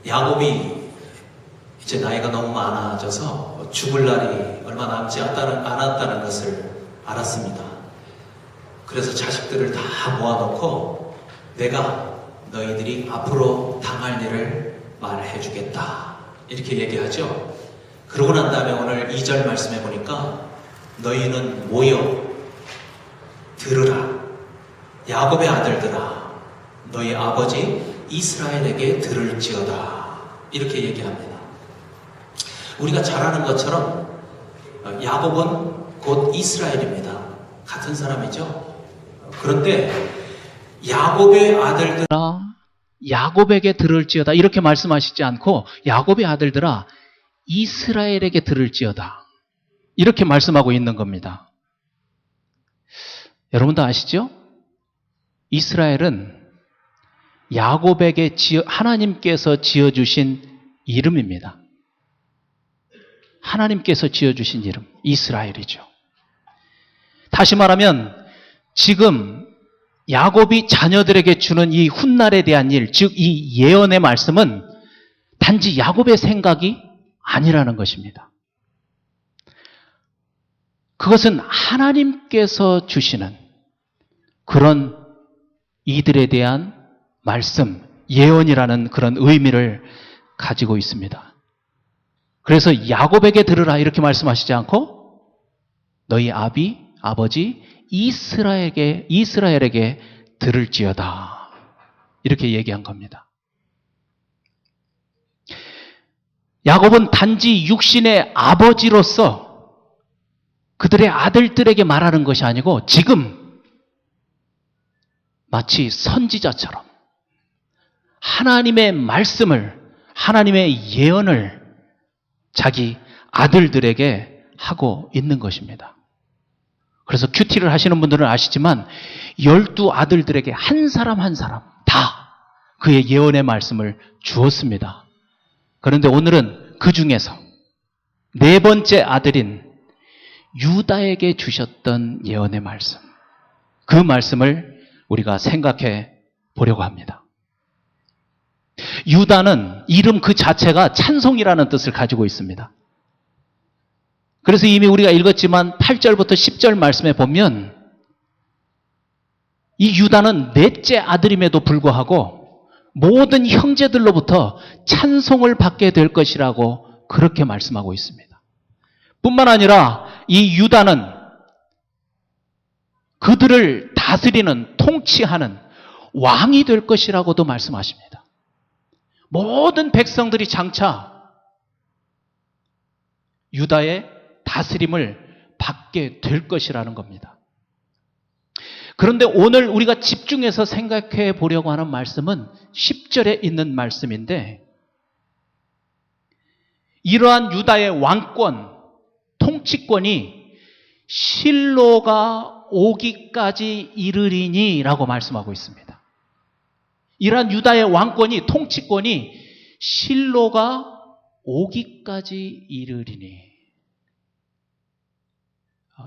야곱이 이제 나이가 너무 많아져서 죽을 날이 얼마 남지 않았다는 것을 알았습니다. 그래서 자식들을 다 모아놓고 내가 너희들이 앞으로 당할 일을 말해주겠다 이렇게 얘기하죠. 그러고 난 다음에 오늘 2절 말씀해 보니까 너희는 모여 들으라. 야곱의 아들들아, 너희 아버지 이스라엘에게 들을지어다. 이렇게 얘기합니다. 우리가 잘 아는 것처럼 야곱은 곧 이스라엘입니다. 같은 사람이죠. 그런데 야곱의 아들들아, 야곱에게 들을지어다 이렇게 말씀하시지 않고 야곱의 아들들아 이스라엘에게 들을지어다 이렇게 말씀하고 있는 겁니다. 여러분도 아시죠? 이스라엘은 야곱에게 하나님께서 지어주신 이름입니다. 하나님께서 지어주신 이름, 이스라엘이죠. 다시 말하면 지금 야곱이 자녀들에게 주는 이 훗날에 대한 일, 즉 이 예언의 말씀은 단지 야곱의 생각이 아니라는 것입니다. 그것은 하나님께서 주시는 그런 이들에 대한 말씀, 예언이라는 그런 의미를 가지고 있습니다. 그래서 야곱에게 들으라 이렇게 말씀하시지 않고 너희 아버지 이스라엘에게 들을지어다 이렇게 얘기한 겁니다. 야곱은 단지 육신의 아버지로서 그들의 아들들에게 말하는 것이 아니고 지금 마치 선지자처럼 하나님의 말씀을, 하나님의 예언을 자기 아들들에게 하고 있는 것입니다. 그래서 큐티를 하시는 분들은 아시지만 12아들들에게 한 사람 한 사람 다 그의 예언의 말씀을 주었습니다. 그런데 오늘은 그 중에서 4번째 아들인 유다에게 주셨던 예언의 말씀, 그 말씀을 우리가 생각해 보려고 합니다. 유다는 이름 그 자체가 찬송이라는 뜻을 가지고 있습니다. 그래서 이미 우리가 읽었지만 8절부터 10절 말씀에 보면 이 유다는 넷째 아들임에도 불구하고 모든 형제들로부터 찬송을 받게 될 것이라고 그렇게 말씀하고 있습니다. 뿐만 아니라 이 유다는 그들을 다스리는, 통치하는 왕이 될 것이라고도 말씀하십니다. 모든 백성들이 장차 유다의 다스림을 받게 될 것이라는 겁니다. 그런데 오늘 우리가 집중해서 생각해 보려고 하는 말씀은 10절에 있는 말씀인데 이러한 유다의 왕권, 통치권이 실로가 오기까지 이르리니 라고 말씀하고 있습니다. 이러한 유다의 왕권이, 통치권이 실로가 오기까지 이르리니.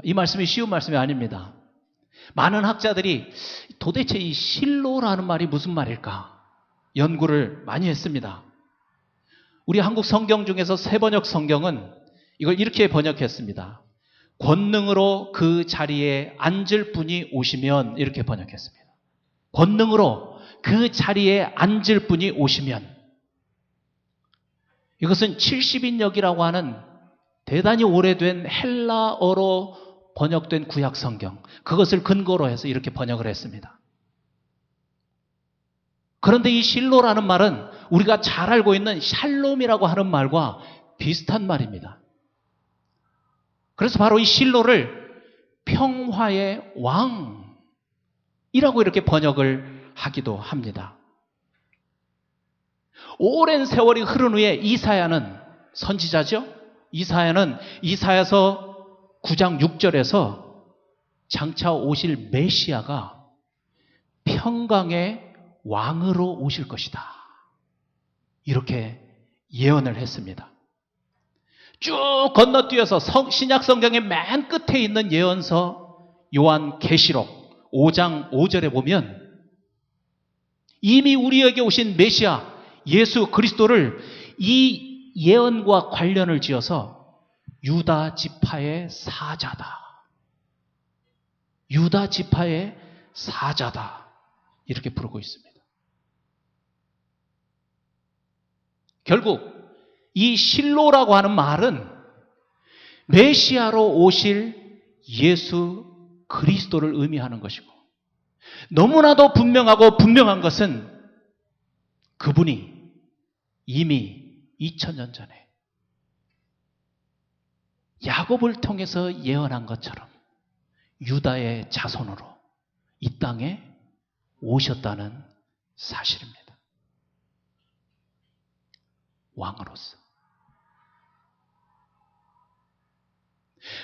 이 말씀이 쉬운 말씀이 아닙니다. 많은 학자들이 도대체 이 실로라는 말이 무슨 말일까 연구를 많이 했습니다. 우리 한국 성경 중에서 새번역 성경은 이걸 이렇게 번역했습니다. 권능으로 그 자리에 앉을 분이 오시면 이렇게 번역했습니다. 권능으로 그 자리에 앉을 분이 오시면. 이것은 70인역이라고 하는 대단히 오래된 헬라어로 번역된 구약 성경, 그것을 근거로 해서 이렇게 번역을 했습니다. 그런데 이 실로라는 말은 우리가 잘 알고 있는 샬롬이라고 하는 말과 비슷한 말입니다. 그래서 바로 이 실로를 평화의 왕이라고 이렇게 번역을 하기도 합니다. 오랜 세월이 흐른 후에 이사야는 선지자죠. 이사야는 이사야서 9장 6절에서 장차 오실 메시아가 평강의 왕으로 오실 것이다. 이렇게 예언을 했습니다. 쭉 건너뛰어서 신약 성경의 맨 끝에 있는 예언서 요한계시록 5장 5절에 보면 이미 우리에게 오신 메시아 예수 그리스도를 이 예언과 관련을 지어서 유다 지파의 사자다. 유다 지파의 사자다. 이렇게 부르고 있습니다. 결국 이 실로라고 하는 말은 메시아로 오실 예수 그리스도를 의미하는 것이고, 너무나도 분명한 것은 그분이 이미 2000년 전에 야곱을 통해서 예언한 것처럼 유다의 자손으로 이 땅에 오셨다는 사실입니다. 왕으로서.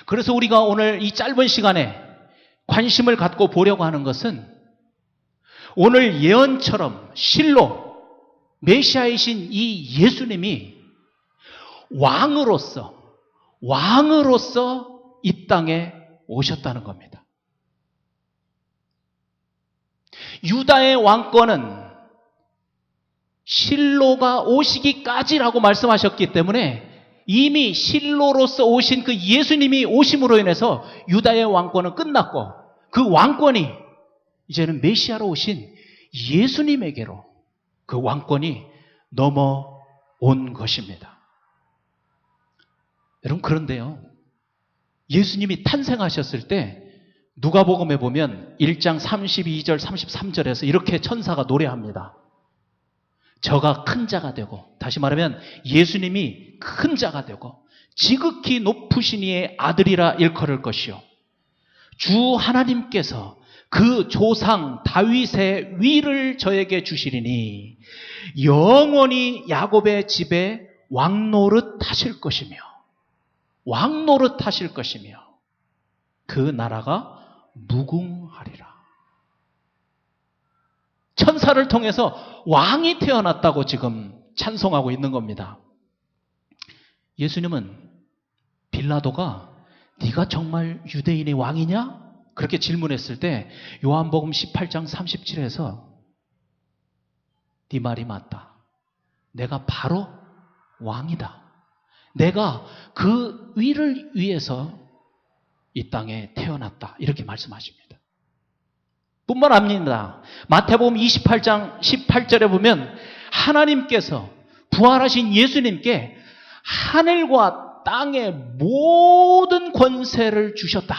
그래서 우리가 오늘 이 짧은 시간에 관심을 갖고 보려고 하는 것은 오늘 예언처럼 실로 메시아이신 이 예수님이 왕으로서 이 땅에 오셨다는 겁니다. 유다의 왕권은 실로가 오시기까지라고 말씀하셨기 때문에 이미 실로로서 오신 그 예수님이 오심으로 인해서 유다의 왕권은 끝났고, 그 왕권이 이제는 메시아로 오신 예수님에게로 그 왕권이 넘어온 것입니다. 여러분, 그런데요, 예수님이 탄생하셨을 때 누가복음에 보면 1장 32절 33절에서 이렇게 천사가 노래합니다. 저가 큰 자가 되고, 다시 말하면 예수님이 큰 자가 되고 지극히 높으신 이의 아들이라 일컬을 것이요, 주 하나님께서 그 조상 다윗의 위를 저에게 주시리니 영원히 야곱의 집에 왕노릇 하실 것이며 그 나라가 무궁하리라. 천사를 통해서 왕이 태어났다고 지금 찬송하고 있는 겁니다. 예수님은 빌라도가 네가 정말 유대인의 왕이냐? 그렇게 질문했을 때 요한복음 18장 37에서 네 말이 맞다. 내가 바로 왕이다. 내가 그 위를 위해서 이 땅에 태어났다. 이렇게 말씀하십니다. 뿐만 아닙니다. 마태복음 28장 18절에 보면 하나님께서 부활하신 예수님께 하늘과 땅의 모든 권세를 주셨다.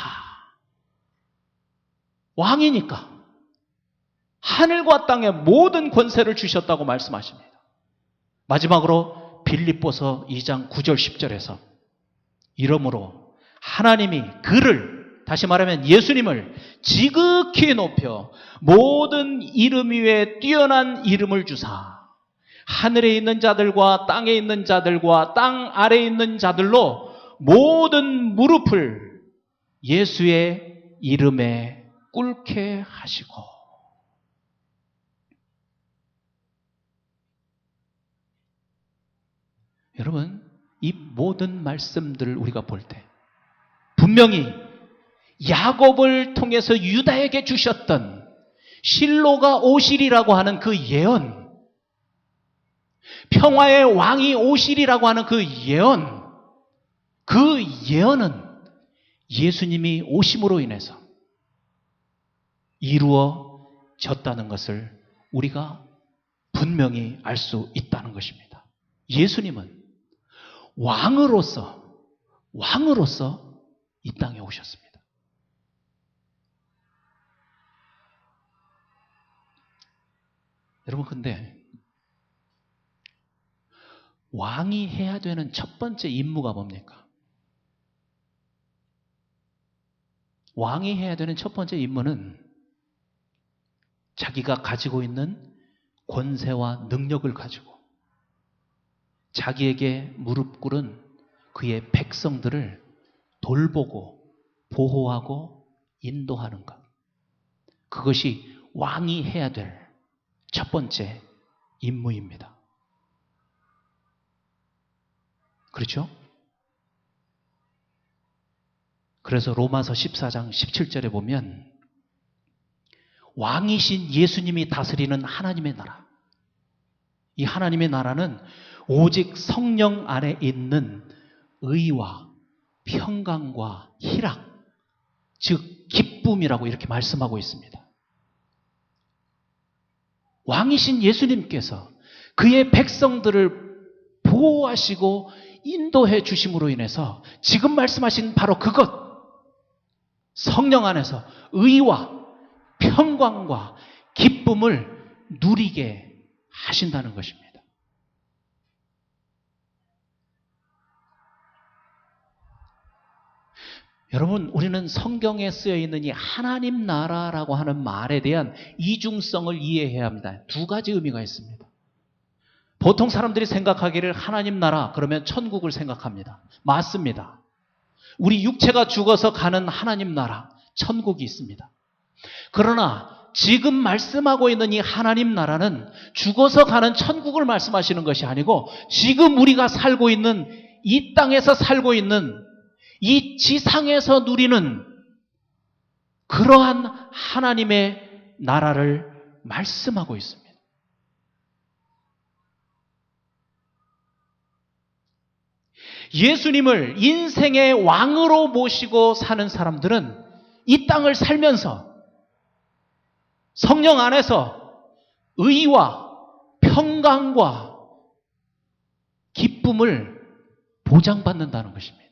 왕이니까 하늘과 땅의 모든 권세를 주셨다고 말씀하십니다. 마지막으로 빌립보서 2장 9절 10절에서 이러므로 하나님이 그를, 다시 말하면 예수님을 지극히 높여 모든 이름 위에 뛰어난 이름을 주사 하늘에 있는 자들과 땅에 있는 자들과 땅 아래에 있는 자들로 모든 무릎을 예수의 이름에 꿇게 하시고. 여러분, 이 모든 말씀들을 우리가 볼 때 분명히 야곱을 통해서 유다에게 주셨던 실로가 오시리라고 하는 그 예언, 평화의 왕이 오시리라고 하는 그 예언은 예수님이 오심으로 인해서 이루어졌다는 것을 우리가 분명히 알 수 있다는 것입니다. 예수님은 왕으로서 이 땅에 오셨습니다. 여러분, 근데 왕이 해야 되는 첫 번째 임무가 뭡니까? 왕이 해야 되는 첫 번째 임무는 자기가 가지고 있는 권세와 능력을 가지고 자기에게 무릎 꿇은 그의 백성들을 돌보고 보호하고 인도하는 것. 그것이 왕이 해야 될 첫 번째 임무입니다. 그렇죠? 그래서 로마서 14장 17절에 보면 왕이신 예수님이 다스리는 하나님의 나라, 이 하나님의 나라는 오직 성령 안에 있는 의와 평강과 희락, 즉 기쁨이라고 이렇게 말씀하고 있습니다. 왕이신 예수님께서 그의 백성들을 보호하시고 인도해 주심으로 인해서 지금 말씀하신 바로 그것, 성령 안에서 의와 평강과 기쁨을 누리게 하신다는 것입니다. 여러분, 우리는 성경에 쓰여 있는 이 하나님 나라라고 하는 말에 대한 이중성을 이해해야 합니다. 두 가지 의미가 있습니다. 보통 사람들이 생각하기를 하나님 나라 그러면 천국을 생각합니다. 맞습니다. 우리 육체가 죽어서 가는 하나님 나라, 천국이 있습니다. 그러나 지금 말씀하고 있는 이 하나님 나라는 죽어서 가는 천국을 말씀하시는 것이 아니고 지금 우리가 살고 있는 이 땅에서 살고 있는 이 지상에서 누리는 그러한 하나님의 나라를 말씀하고 있습니다. 예수님을 인생의 왕으로 모시고 사는 사람들은 이 땅을 살면서 성령 안에서 의와 평강과 기쁨을 보장받는다는 것입니다.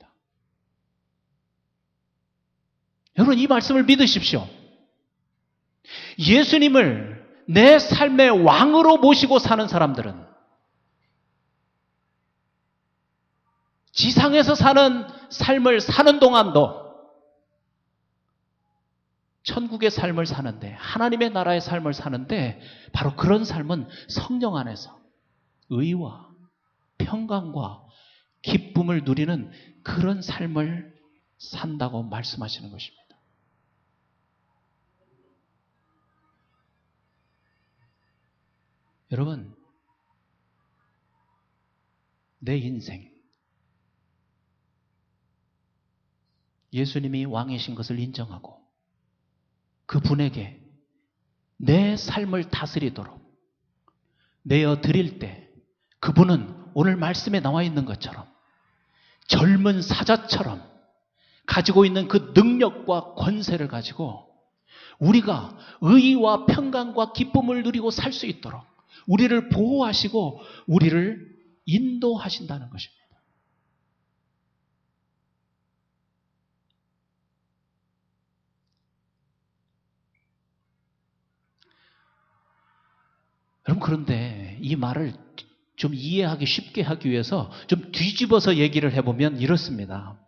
여러분, 이 말씀을 믿으십시오. 예수님을 내 삶의 왕으로 모시고 사는 사람들은 지상에서 사는 삶을 사는 동안도 천국의 삶을 사는데, 하나님의 나라의 삶을 사는데 바로 그런 삶은 성령 안에서 의와 평강과 기쁨을 누리는 그런 삶을 산다고 말씀하시는 것입니다. 여러분, 내 인생 예수님이 왕이신 것을 인정하고 그분에게 내 삶을 다스리도록 내어 드릴 때 그분은 오늘 말씀에 나와 있는 것처럼 젊은 사자처럼 가지고 있는 그 능력과 권세를 가지고 우리가 의와 평강과 기쁨을 누리고 살 수 있도록 우리를 보호하시고 우리를 인도하신다는 것입니다. 여러분, 그런데 이 말을 좀 이해하기 쉽게 하기 위해서 좀 뒤집어서 얘기를 해보면 이렇습니다.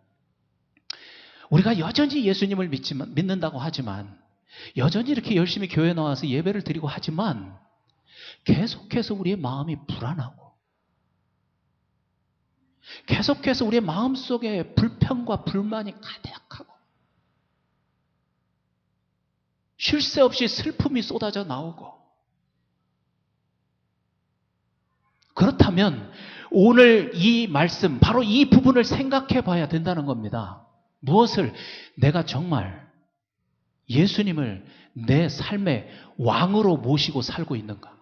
우리가 여전히 예수님을 믿는다고 하지만, 여전히 이렇게 열심히 교회 나와서 예배를 드리고 하지만 계속해서 우리의 마음이 불안하고 계속해서 우리의 마음속에 불평과 불만이 가득하고 쉴 새 없이 슬픔이 쏟아져 나오고, 그렇다면 오늘 이 말씀, 바로 이 부분을 생각해 봐야 된다는 겁니다. 무엇을? 내가 정말 예수님을 내 삶의 왕으로 모시고 살고 있는가?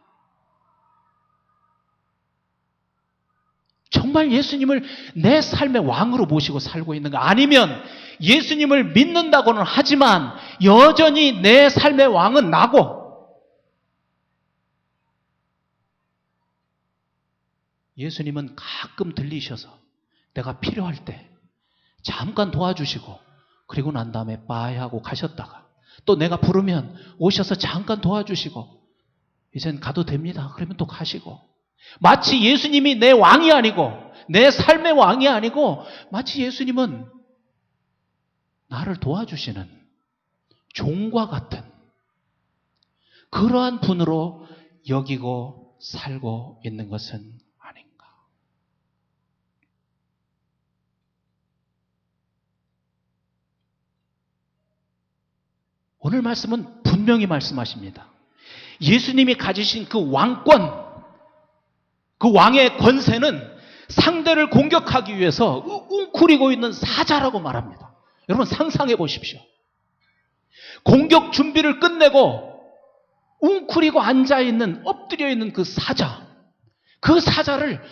정말 예수님을 내 삶의 왕으로 모시고 살고 있는가? 아니면 예수님을 믿는다고는 하지만 여전히 내 삶의 왕은 나고 예수님은 가끔 들리셔서 내가 필요할 때 잠깐 도와주시고 그리고 난 다음에 빠이 하고 가셨다가 또 내가 부르면 오셔서 잠깐 도와주시고 이젠 가도 됩니다. 그러면 또 가시고, 마치 예수님이 내 왕이 아니고 내 삶의 왕이 아니고 마치 예수님은 나를 도와주시는 종과 같은 그러한 분으로 여기고 살고 있는 것은 아닌가. 오늘 말씀은 분명히 말씀하십니다. 예수님이 가지신 그 왕권, 그 왕의 권세는 상대를 공격하기 위해서 웅크리고 있는 사자라고 말합니다. 여러분, 상상해 보십시오. 공격 준비를 끝내고 웅크리고 앉아있는, 엎드려 있는 그 사자, 그 사자를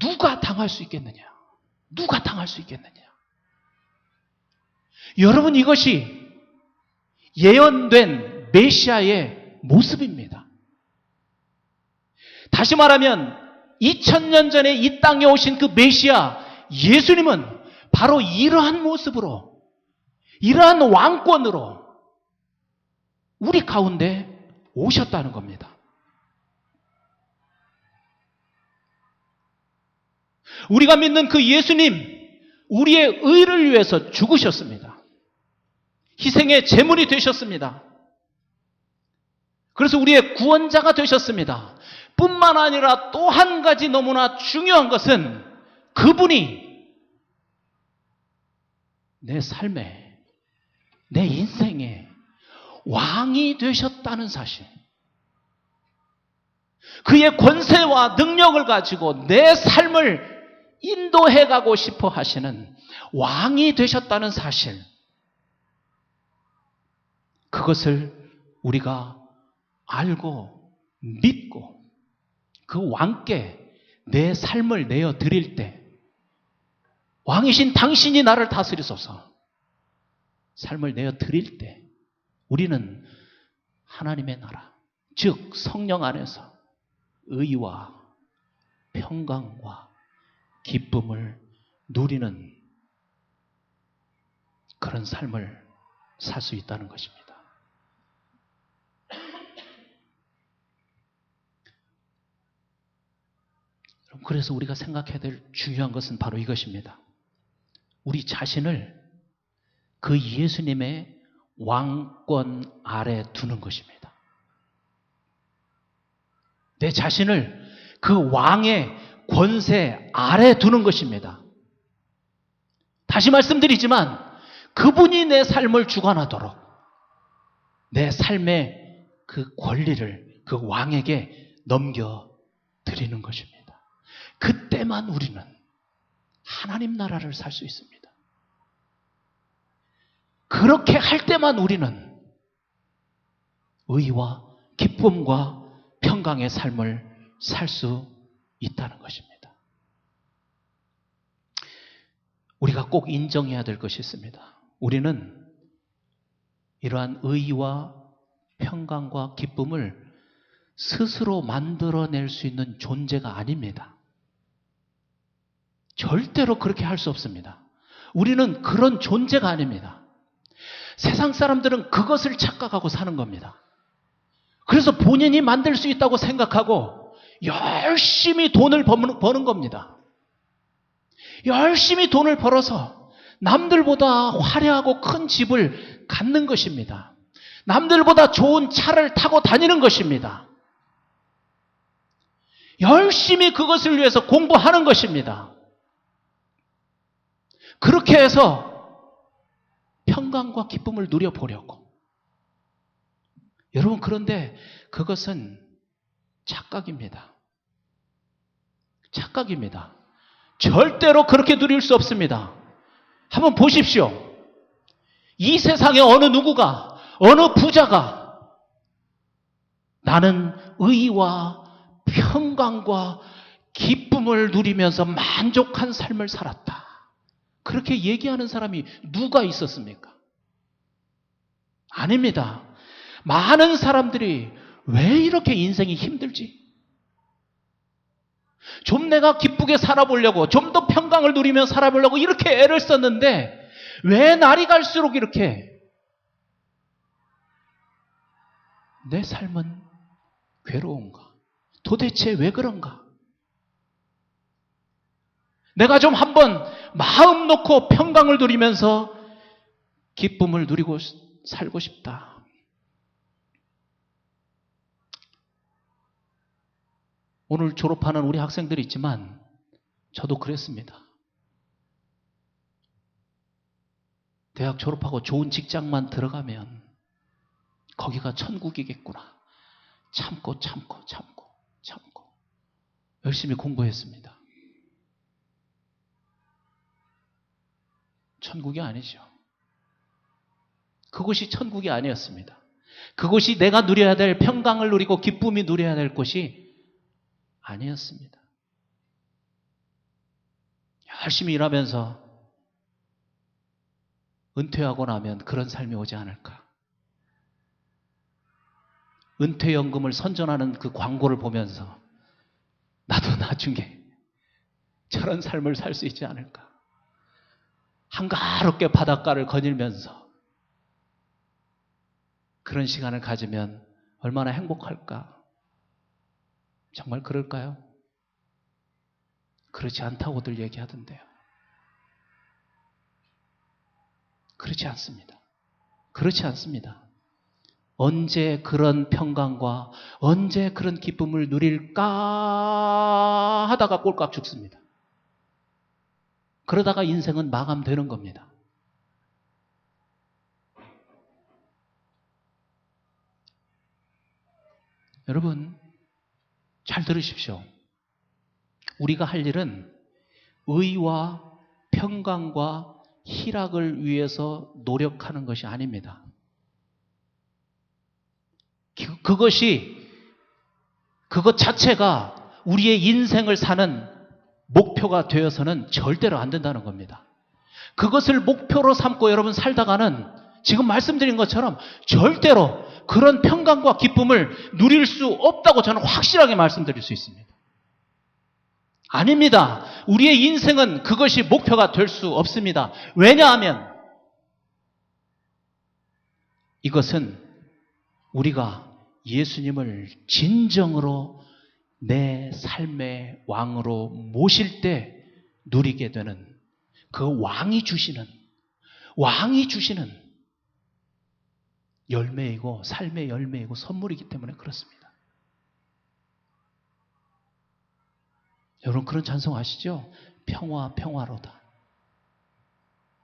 누가 당할 수 있겠느냐? 누가 당할 수 있겠느냐? 여러분, 이것이 예언된 메시아의 모습입니다. 다시 말하면 2000년 전에 이 땅에 오신 그 메시아 예수님은 바로 이러한 모습으로, 이러한 왕권으로 우리 가운데 오셨다는 겁니다. 우리가 믿는 그 예수님, 우리의 의를 위해서 죽으셨습니다. 희생의 제물이 되셨습니다. 그래서 우리의 구원자가 되셨습니다. 뿐만 아니라 또 한 가지 너무나 중요한 것은 그분이 내 삶에, 내 인생에 왕이 되셨다는 사실. 그의 권세와 능력을 가지고 내 삶을 인도해 가고 싶어 하시는 왕이 되셨다는 사실. 그것을 우리가 알고 믿고 그 왕께 내 삶을 내어 드릴 때, 왕이신 당신이 나를 다스리소서 삶을 내어 드릴 때, 우리는 하나님의 나라, 즉 성령 안에서 의와 평강과 기쁨을 누리는 그런 삶을 살 수 있다는 것입니다. 그래서 우리가 생각해야 될 중요한 것은 바로 이것입니다. 우리 자신을 그 예수님의 왕권 아래 두는 것입니다. 내 자신을 그 왕의 권세 아래 두는 것입니다. 다시 말씀드리지만 그분이 내 삶을 주관하도록 내 삶의 그 권리를 그 왕에게 넘겨드리는 것입니다. 그때만 우리는 하나님 나라를 살 수 있습니다. 그렇게 할 때만 우리는 의와 기쁨과 평강의 삶을 살 수 있다는 것입니다. 우리가 꼭 인정해야 될 것이 있습니다. 우리는 이러한 의와 평강과 기쁨을 스스로 만들어낼 수 있는 존재가 아닙니다. 절대로 그렇게 할 수 없습니다. 우리는 그런 존재가 아닙니다. 세상 사람들은 그것을 착각하고 사는 겁니다. 그래서 본인이 만들 수 있다고 생각하고 열심히 돈을 버는 겁니다. 열심히 돈을 벌어서 남들보다 화려하고 큰 집을 갖는 것입니다. 남들보다 좋은 차를 타고 다니는 것입니다. 열심히 그것을 위해서 공부하는 것입니다. 그렇게 해서 평강과 기쁨을 누려보려고. 여러분, 그런데 그것은 착각입니다. 착각입니다. 절대로 그렇게 누릴 수 없습니다. 한번 보십시오. 이 세상에 어느 누구가, 어느 부자가 나는 의와 평강과 기쁨을 누리면서 만족한 삶을 살았다, 그렇게 얘기하는 사람이 누가 있었습니까? 아닙니다. 많은 사람들이 왜 이렇게 인생이 힘들지? 좀 내가 기쁘게 살아보려고, 좀 더 평강을 누리며 살아보려고 이렇게 애를 썼는데 왜 날이 갈수록 이렇게 내 삶은 괴로운가? 도대체 왜 그런가? 내가 좀 한번 마음 놓고 평강을 누리면서 기쁨을 누리고 살고 싶다. 오늘 졸업하는 우리 학생들이 있지만 저도 그랬습니다. 대학 졸업하고 좋은 직장만 들어가면 거기가 천국이겠구나. 참고 열심히 공부했습니다. 천국이 아니죠. 그곳이 천국이 아니었습니다. 그곳이 내가 누려야 될 평강을 누리고 기쁨이 누려야 될 곳이 아니었습니다. 열심히 일하면서 은퇴하고 나면 그런 삶이 오지 않을까? 은퇴연금을 선전하는 그 광고를 보면서 나도 나중에 저런 삶을 살 수 있지 않을까? 한가롭게 바닷가를 거닐면서 그런 시간을 가지면 얼마나 행복할까? 정말 그럴까요? 그렇지 않다고들 얘기하던데요. 그렇지 않습니다. 그렇지 않습니다. 언제 그런 평강과 언제 그런 기쁨을 누릴까 하다가 꼴깍 죽습니다. 그러다가 인생은 마감되는 겁니다. 여러분, 잘 들으십시오. 우리가 할 일은 의와 평강과 희락을 위해서 노력하는 것이 아닙니다. 그것 자체가 우리의 인생을 사는 목표가 되어서는 절대로 안 된다는 겁니다. 그것을 목표로 삼고 여러분 살다가는 지금 말씀드린 것처럼 절대로 그런 평강과 기쁨을 누릴 수 없다고 저는 확실하게 말씀드릴 수 있습니다. 아닙니다. 우리의 인생은 그것이 목표가 될 수 없습니다. 왜냐하면 이것은 우리가 예수님을 진정으로 내 삶의 왕으로 모실 때 누리게 되는 그 왕이 주시는 열매이고 삶의 열매이고 선물이기 때문에 그렇습니다. 여러분 그런 찬송 아시죠? 평화 평화로다.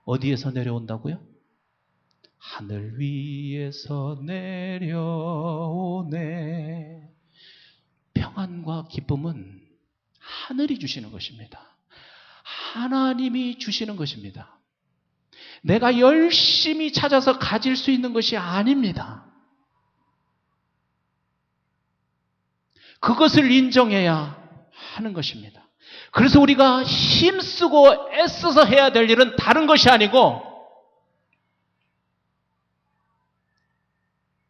어디에서 내려온다고요? 하늘 위에서 내려오네. 평안과 기쁨은 하늘이 주시는 것입니다. 하나님이 주시는 것입니다. 내가 열심히 찾아서 가질 수 있는 것이 아닙니다. 그것을 인정해야 하는 것입니다. 그래서 우리가 힘쓰고 애써서 해야 될 일은 다른 것이 아니고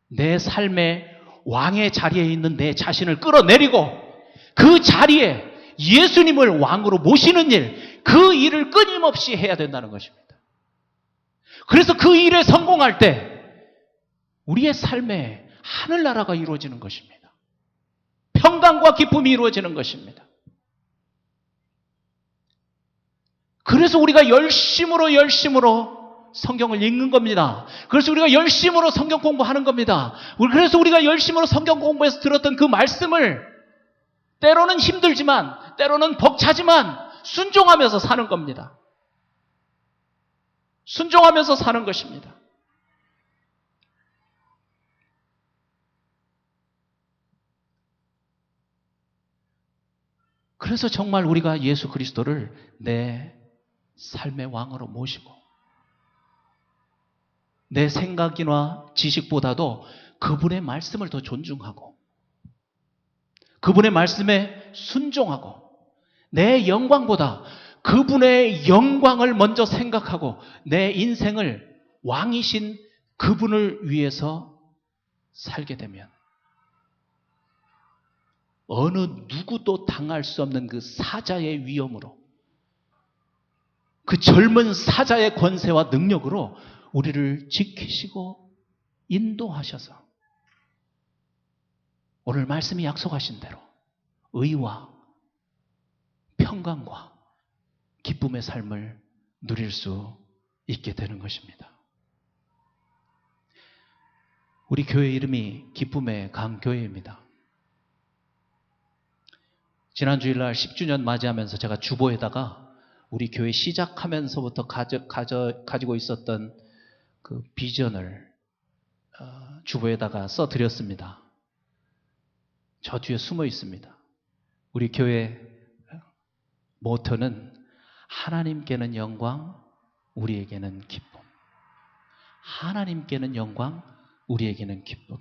내 삶의 왕의 자리에 있는 내 자신을 끌어내리고 그 자리에 예수님을 왕으로 모시는 일, 그 일을 끊임없이 해야 된다는 것입니다. 그래서 그 일에 성공할 때 우리의 삶에 하늘나라가 이루어지는 것입니다. 평강과 기쁨이 이루어지는 것입니다. 그래서 우리가 열심으로 성경을 읽는 겁니다. 그래서 우리가 열심으로 성경 공부하는 겁니다. 그래서 우리가 열심으로 성경 공부해서 들었던 그 말씀을 때로는 힘들지만 때로는 벅차지만 순종하면서 사는 겁니다. 순종하면서 사는 것입니다. 그래서 정말 우리가 예수 그리스도를 내 삶의 왕으로 모시고 내 생각이나 지식보다도 그분의 말씀을 더 존중하고 그분의 말씀에 순종하고 내 영광보다 그분의 영광을 먼저 생각하고 내 인생을 왕이신 그분을 위해서 살게 되면 어느 누구도 당할 수 없는 그 사자의 위엄으로 그 젊은 사자의 권세와 능력으로 우리를 지키시고 인도하셔서 오늘 말씀이 약속하신 대로 의와 평강과 기쁨의 삶을 누릴 수 있게 되는 것입니다. 우리 교회 이름이 기쁨의 강교회입니다. 지난 주일날 10주년 맞이하면서 제가 주보에다가 우리 교회 시작하면서부터 가지고 있었던 그 비전을 주보에다가 써드렸습니다. 저 뒤에 숨어 있습니다. 우리 교회 모토는 하나님께는 영광, 우리에게는 기쁨. 하나님께는 영광, 우리에게는 기쁨.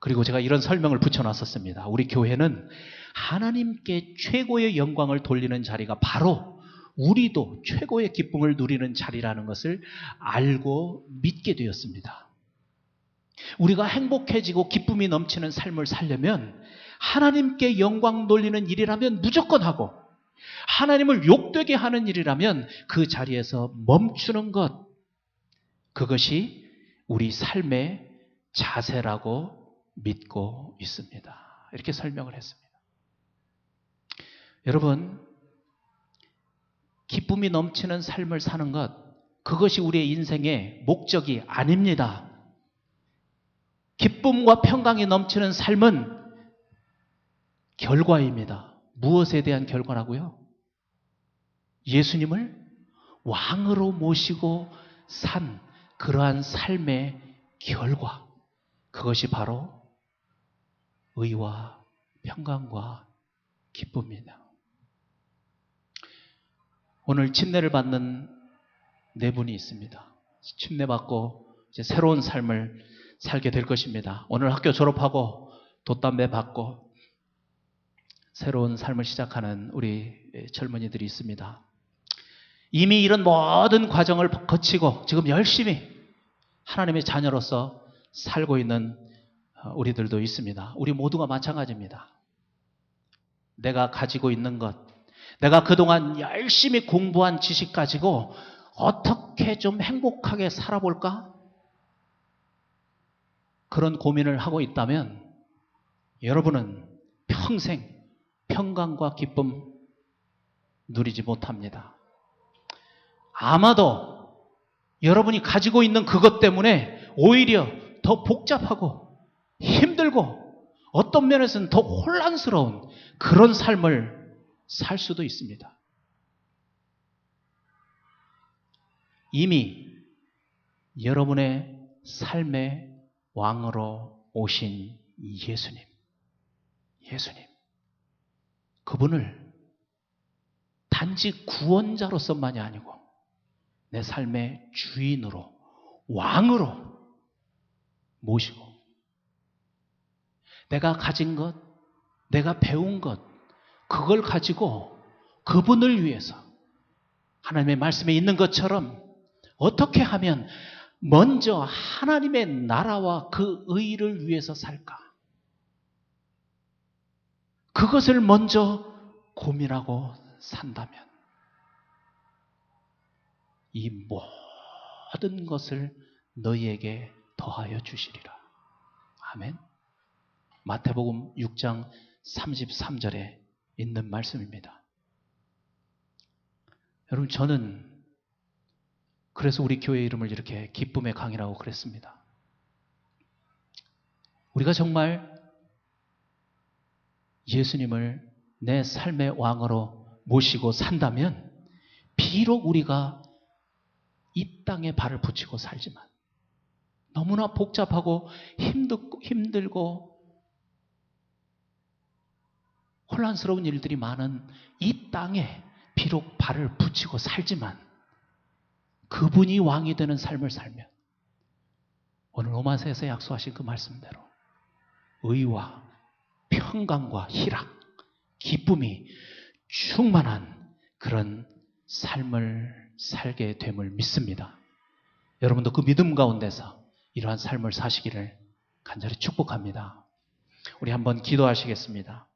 그리고 제가 이런 설명을 붙여놨었습니다. 우리 교회는 하나님께 최고의 영광을 돌리는 자리가 바로 우리도 최고의 기쁨을 누리는 자리라는 것을 알고 믿게 되었습니다. 우리가 행복해지고 기쁨이 넘치는 삶을 살려면 하나님께 영광 돌리는 일이라면 무조건 하고, 하나님을 욕되게 하는 일이라면 그 자리에서 멈추는 것, 그것이 우리 삶의 자세라고 믿고 있습니다. 이렇게 설명을 했습니다. 여러분, 기쁨이 넘치는 삶을 사는 것, 그것이 우리의 인생의 목적이 아닙니다. 기쁨과 평강이 넘치는 삶은 결과입니다. 무엇에 대한 결과라고요? 예수님을 왕으로 모시고 산 그러한 삶의 결과, 그것이 바로 의와 평강과 기쁨입니다. 오늘 침례를 받는 네 분이 있습니다. 침례받고 이제 새로운 삶을 살게 될 것입니다. 오늘 학교 졸업하고 돛담배 받고 새로운 삶을 시작하는 우리 젊은이들이 있습니다. 이미 이런 모든 과정을 거치고 지금 열심히 하나님의 자녀로서 살고 있는 우리들도 있습니다. 우리 모두가 마찬가지입니다. 내가 가지고 있는 것, 내가 그동안 열심히 공부한 지식 가지고 어떻게 좀 행복하게 살아볼까? 그런 고민을 하고 있다면 여러분은 평생 평강과 기쁨 누리지 못합니다. 아마도 여러분이 가지고 있는 그것 때문에 오히려 더 복잡하고 힘들고 어떤 면에서는 더 혼란스러운 그런 삶을 살 수도 있습니다. 이미 여러분의 삶의 왕으로 오신 예수님, 그분을 단지 구원자로서만이 아니고 내 삶의 주인으로, 왕으로 모시고 내가 가진 것, 내가 배운 것, 그걸 가지고 그분을 위해서 하나님의 말씀에 있는 것처럼 어떻게 하면 먼저 하나님의 나라와 그 의를 위해서 살까? 그것을 먼저 고민하고 산다면 이 모든 것을 너희에게 더하여 주시리라. 아멘. 마태복음 6장 33절에 있는 말씀입니다. 여러분, 저는 그래서 우리 교회 이름을 이렇게 기쁨의 강이라고 그랬습니다. 우리가 정말 예수님을 내 삶의 왕으로 모시고 산다면 비록 우리가 이 땅에 발을 붙이고 살지만 너무나 복잡하고 힘들고 혼란스러운 일들이 많은 이 땅에 비록 발을 붙이고 살지만 그분이 왕이 되는 삶을 살면 오늘 로마서에서 약속하신 그 말씀대로 의와 평강과 희락, 기쁨이 충만한 그런 삶을 살게 됨을 믿습니다. 여러분도 그 믿음 가운데서 이러한 삶을 사시기를 간절히 축복합니다. 우리 한번 기도하시겠습니다.